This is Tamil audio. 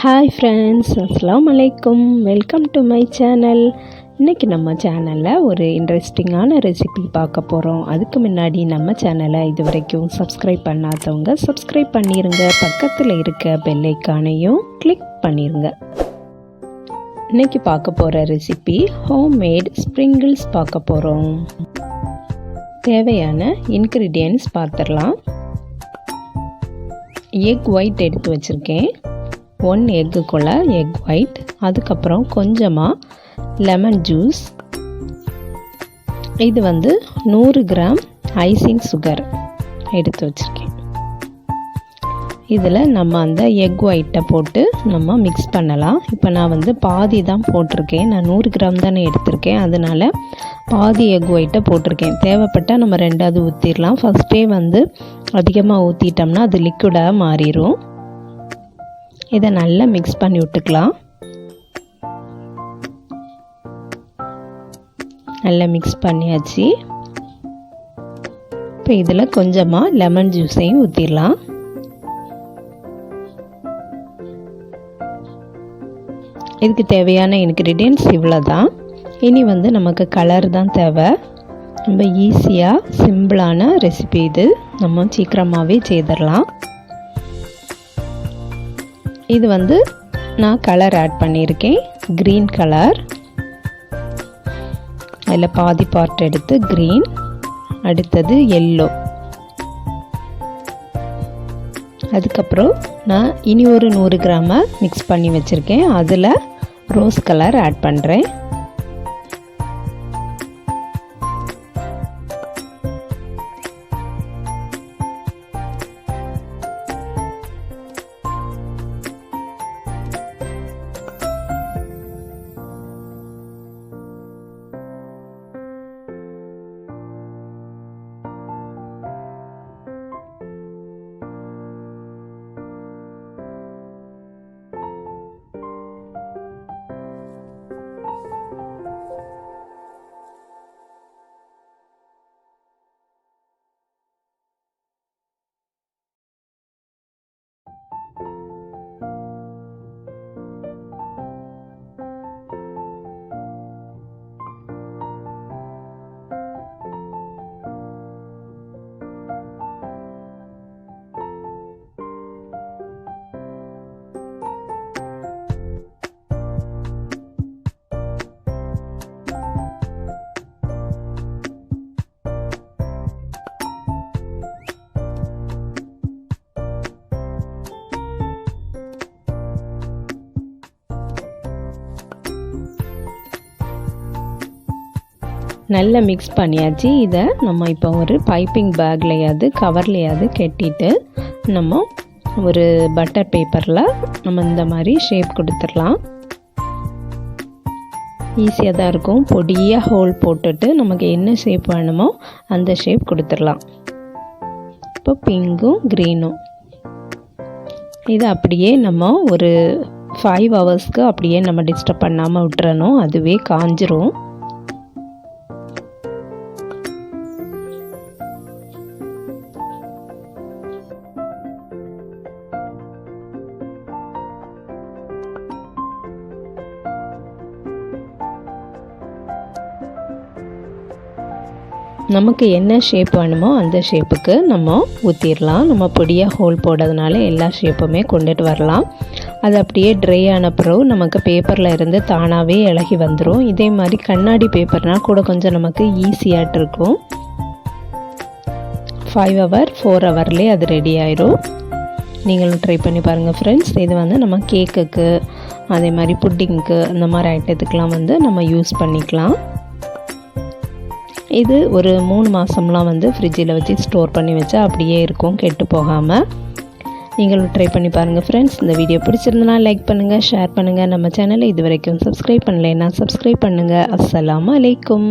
ஹாய் ஃப்ரெண்ட்ஸ், அஸ்ஸலாமு அலைக்கும். Welcome to my channel. இன்றைக்கி நம்ம சேனலில் ஒரு இன்ட்ரெஸ்டிங்கான ரெசிபி பார்க்க போகிறோம். அதுக்கு முன்னாடி நம்ம சேனலை இது வரைக்கும் சப்ஸ்கிரைப் பண்ணாதவங்க சப்ஸ்கிரைப் பண்ணிடுங்க. பக்கத்தில் இருக்க பெல் ஐக்கானையும் கிளிக் பண்ணிடுங்க. இன்றைக்கி பார்க்க போகிற ரெசிபி ஹோம்மேட் ஸ்ப்ரிங்கிள்ஸ் பார்க்க போகிறோம். தேவையான இன்க்ரீடியன்ட்ஸ் பார்த்துடலாம். எக் ஒயிட் எடுத்து வச்சுருக்கேன். 1 எக்குக்குள்ள எக் ஒயிட், அதுக்கப்புறம் கொஞ்சமாக லெமன் ஜூஸ், இது 100 கிராம் ஐசிங் சுகர் எடுத்து வச்சுருக்கேன். இதில் நம்ம அந்த எக் ஒயிட்டை போட்டு நம்ம மிக்ஸ் பண்ணலாம். இப்போ நான் பாதி தான் போட்டிருக்கேன். நான் 100 கிராம் தானே எடுத்திருக்கேன், அதனால் பாதி எக் ஒயிட்டை போட்டிருக்கேன். தேவைப்பட்டால் நம்ம 2வது ஊற்றிடலாம். ஃபஸ்ட்டே அதிகமாக ஊற்றிட்டோம்னா அது லிக்விடாக மாறிடும். இதை நல்லா மிக்ஸ் பண்ணி விட்டுக்கலாம். நல்லா மிக்ஸ் பண்ணியாச்சு. இப்போ இதில் கொஞ்சமாக லெமன் ஜூஸையும் ஊற்றிடலாம். இதுக்கு தேவையான இன்க்ரீடியன்ட்ஸ் இவ்வளோ தான். இனி நமக்கு கலர் தான் தேவை. ரொம்ப ஈஸியாக சிம்பிளான ரெசிபி இது. நம்ம சீக்கிரமாகவே செய்திடலாம். இது நான் கலர் ஆட் பண்ணியிருக்கேன், க்ரீன் கலர். அதில் பாதி பார்ட் எடுத்து க்ரீன், அடுத்தது எல்லோ. அதுக்கப்புறம் நான் இனி ஒரு 100 கிராமை மிக்ஸ் பண்ணி வச்சுருக்கேன். அதில் ரோஸ் கலர் ஆட் பண்ணுறேன். நல்லா மிக்ஸ் பண்ணியாச்சு. இதை நம்ம இப்போ ஒரு பைப்பிங் பேக்லையாவது கவர்லையாவது கட்டிட்டு நம்ம ஒரு பட்டர் பேப்பரில் நம்ம இந்த மாதிரி ஷேப் கொடுத்துடலாம். ஈஸியாக தான் இருக்கும். பொடியாக ஹோல் போட்டுட்டு நமக்கு என்ன ஷேப் வேணுமோ அந்த ஷேப் கொடுத்துடலாம். இப்போ பிங்கும் க்ரீனும் இது அப்படியே நம்ம ஒரு 5 ஹவர்ஸ்க்கு அப்படியே நம்ம டிஸ்டர்ப் பண்ணாமல் விட்டுறணும். அதுவே காஞ்சிரும். நமக்கு என்ன ஷேப் வேணுமோ அந்த ஷேப்புக்கு நம்ம ஊற்றிடலாம். நம்ம பொடியாக ஹோல் போடுறதுனால எல்லா ஷேப்புமே கொண்டுட்டு வரலாம். அது அப்படியே ட்ரை ஆன பிறகு நமக்கு பேப்பரில் இருந்து தானாகவே இலகி வந்துடும். இதே மாதிரி கண்ணாடி பேப்பர்னால் கூட கொஞ்சம் நமக்கு ஈஸியாகிட்டு இருக்கும். 5 ஹவர் 4 ஹவர்லேயே அது ரெடி ஆயிரும். நீங்களும் ட்ரை பண்ணி பாருங்கள் ஃப்ரெண்ட்ஸ். இது நம்ம கேக்குக்கு, அதே மாதிரி புட்டிங்க்கு, அந்த மாதிரி ஐட்டத்துக்கெலாம் நம்ம யூஸ் பண்ணிக்கலாம். இது ஒரு 3 மாதம்லாம் ஃப்ரிட்ஜில் வச்சு ஸ்டோர் பண்ணி வச்சா அப்படியே இருக்கும், கெட்டு போகாமல். நீங்களும் ட்ரை பண்ணி பாருங்கள் ஃப்ரெண்ட்ஸ். இந்த வீடியோ பிடிச்சிருந்தனா லைக் பண்ணுங்கள், ஷேர் பண்ணுங்கள். நம்ம சேனலை இது வரைக்கும் சப்ஸ்கிரைப் பண்ணலைன்னா சப்ஸ்கிரைப் பண்ணுங்கள். அஸ்ஸலாமு அலைக்கும்.